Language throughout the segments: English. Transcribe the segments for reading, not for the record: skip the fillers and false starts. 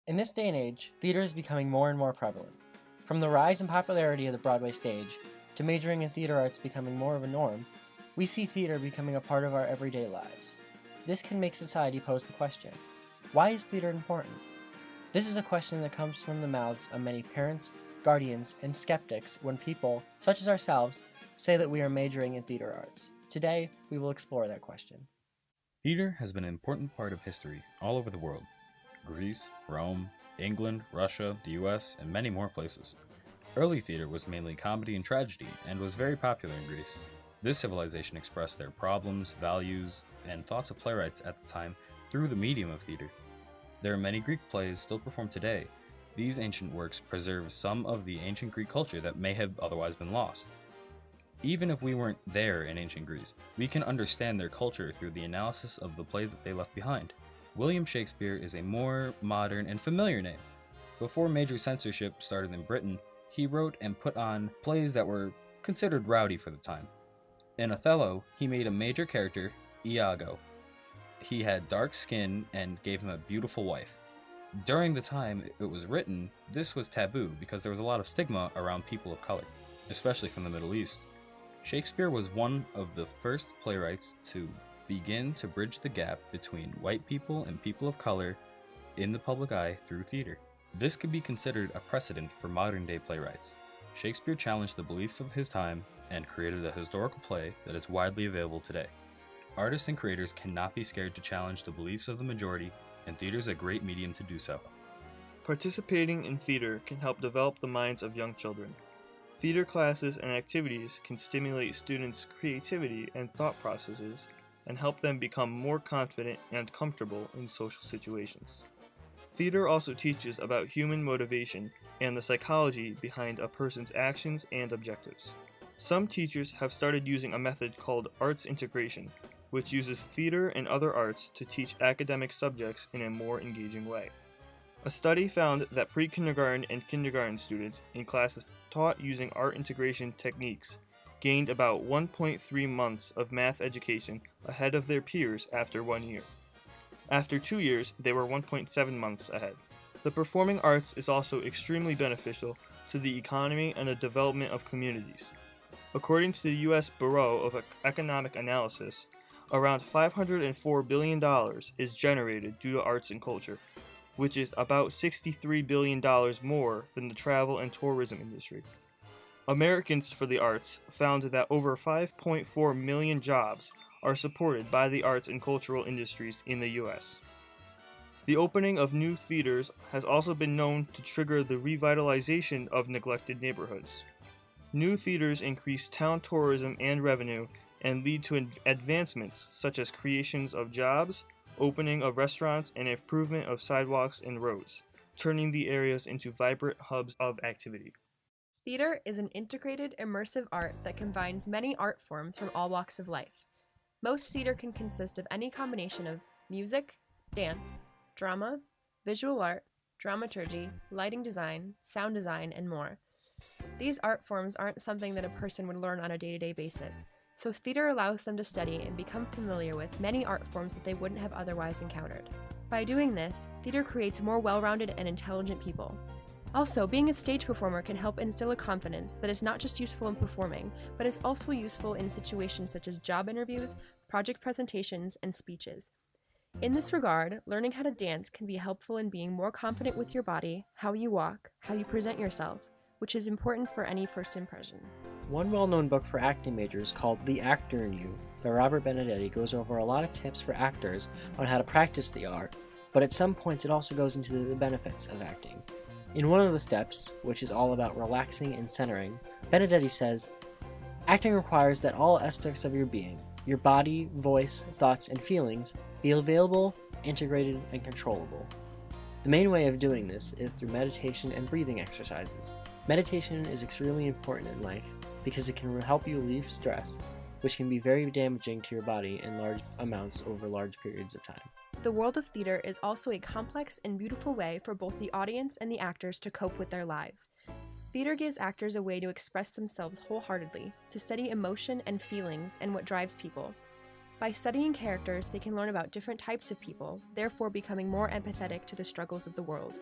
In this day and age, theater is becoming more and more prevalent. From the rise in popularity of the Broadway stage, to majoring in theater arts becoming more of a norm, we see theater becoming a part of our everyday lives. This can make society pose the question, why is theater important? This is a question that comes from the mouths of many parents, guardians, and skeptics when people, such as ourselves, say that we are majoring in theater arts. Today, we will explore that question. Theater has been an important part of history all over the world. Greece, Rome, England, Russia, the US, and many more places. Early theater was mainly comedy and tragedy and was very popular in Greece. This civilization expressed their problems, values, and thoughts of playwrights at the time through the medium of theater. There are many Greek plays still performed today. These ancient works preserve some of the ancient Greek culture that may have otherwise been lost. Even if we weren't there in ancient Greece, we can understand their culture through the analysis of the plays that they left behind. William Shakespeare is a more modern and familiar name. Before major censorship started in Britain, he wrote and put on plays that were considered rowdy for the time. In Othello, he made a major character, Iago. He had dark skin and gave him a beautiful wife. During the time it was written, this was taboo because there was a lot of stigma around people of color, especially from the Middle East. Shakespeare was one of the first playwrights to begin to bridge the gap between white people and people of color in the public eye through theater. This could be considered a precedent for modern-day playwrights. Shakespeare challenged the beliefs of his time and created a historical play that is widely available today. Artists and creators cannot be scared to challenge the beliefs of the majority, and theater is a great medium to do so. Participating in theater can help develop the minds of young children. Theater classes and activities can stimulate students' creativity and thought processes and help them become more confident and comfortable in social situations. Theater also teaches about human motivation and the psychology behind a person's actions and objectives. Some teachers have started using a method called arts integration, which uses theater and other arts to teach academic subjects in a more engaging way. A study found that pre-kindergarten and kindergarten students in classes taught using art integration techniques gained about 1.3 months of math education ahead of their peers after 1 year. After 2 years, they were 1.7 months ahead. The performing arts is also extremely beneficial to the economy and the development of communities. According to the U.S. Bureau of Economic Analysis, around $504 billion is generated due to arts and culture, which is about $63 billion more than the travel and tourism industry. Americans for the Arts found that over 5.4 million jobs are supported by the arts and cultural industries in the U.S. The opening of new theaters has also been known to trigger the revitalization of neglected neighborhoods. New theaters increase town tourism and revenue and lead to advancements such as creations of jobs, opening of restaurants, and improvement of sidewalks and roads, turning the areas into vibrant hubs of activity. Theater is an integrated, immersive art that combines many art forms from all walks of life. Most theater can consist of any combination of music, dance, drama, visual art, dramaturgy, lighting design, sound design, and more. These art forms aren't something that a person would learn on a day-to-day basis, so theater allows them to study and become familiar with many art forms that they wouldn't have otherwise encountered. By doing this, theater creates more well-rounded and intelligent people. Also, being a stage performer can help instill a confidence that is not just useful in performing, but is also useful in situations such as job interviews, project presentations, and speeches. In this regard, learning how to dance can be helpful in being more confident with your body, how you walk, how you present yourself, which is important for any first impression. One well-known book for acting majors called The Actor in You by Robert Benedetti goes over a lot of tips for actors on how to practice the art, but at some points it also goes into the benefits of acting. In one of the steps, which is all about relaxing and centering, Benedetti says, "Acting requires that all aspects of your being, your body, voice, thoughts, and feelings, be available, integrated, and controllable. The main way of doing this is through meditation and breathing exercises. Meditation is extremely important in life because it can help you relieve stress, which can be very damaging to your body in large amounts over large periods of time." The world of theater is also a complex and beautiful way for both the audience and the actors to cope with their lives. Theater gives actors a way to express themselves wholeheartedly, to study emotion and feelings and what drives people. By studying characters, they can learn about different types of people, therefore becoming more empathetic to the struggles of the world.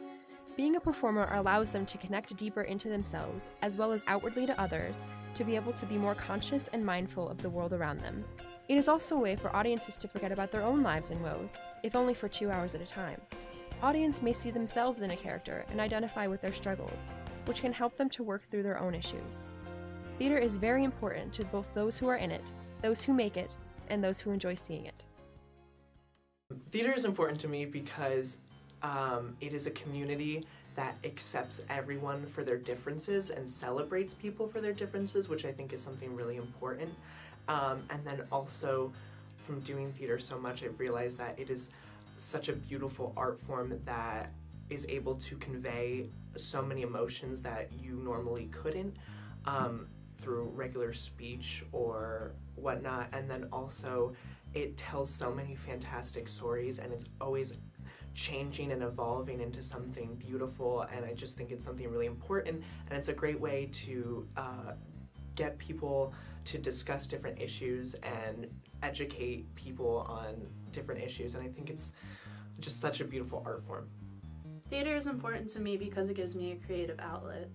Being a performer allows them to connect deeper into themselves, as well as outwardly to others, to be able to be more conscious and mindful of the world around them. It is also a way for audiences to forget about their own lives and woes, if only for 2 hours at a time. Audience may see themselves in a character and identify with their struggles, which can help them to work through their own issues. Theater is very important to both those who are in it, those who make it, and those who enjoy seeing it. Theater is important to me because it is a community that accepts everyone for their differences and celebrates people for their differences, which I think is something really important. And then also, from doing theater so much, I've realized that it is such a beautiful art form that is able to convey so many emotions that you normally couldn't through regular speech or whatnot. And then also, it tells so many fantastic stories, and it's always changing and evolving into something beautiful, and I just think it's something really important, and it's a great way to get people to discuss different issues and educate people on different issues, and I think it's just such a beautiful art form. Theater is important to me because it gives me a creative outlet.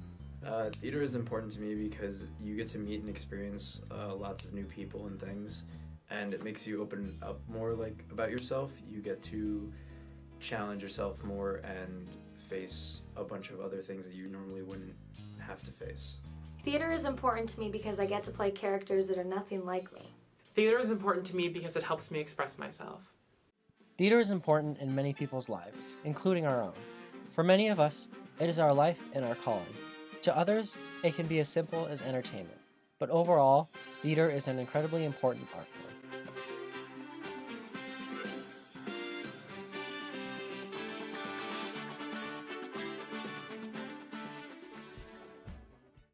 Theater is important to me because you get to meet and experience lots of new people and things, and it makes you open up more about yourself. You get to challenge yourself more and face a bunch of other things that you normally wouldn't have to face. Theater is important to me because I get to play characters that are nothing like me. Theater is important to me because it helps me express myself. Theater is important in many people's lives, including our own. For many of us, it is our life and our calling. To others, it can be as simple as entertainment. But overall, theater is an incredibly important art form.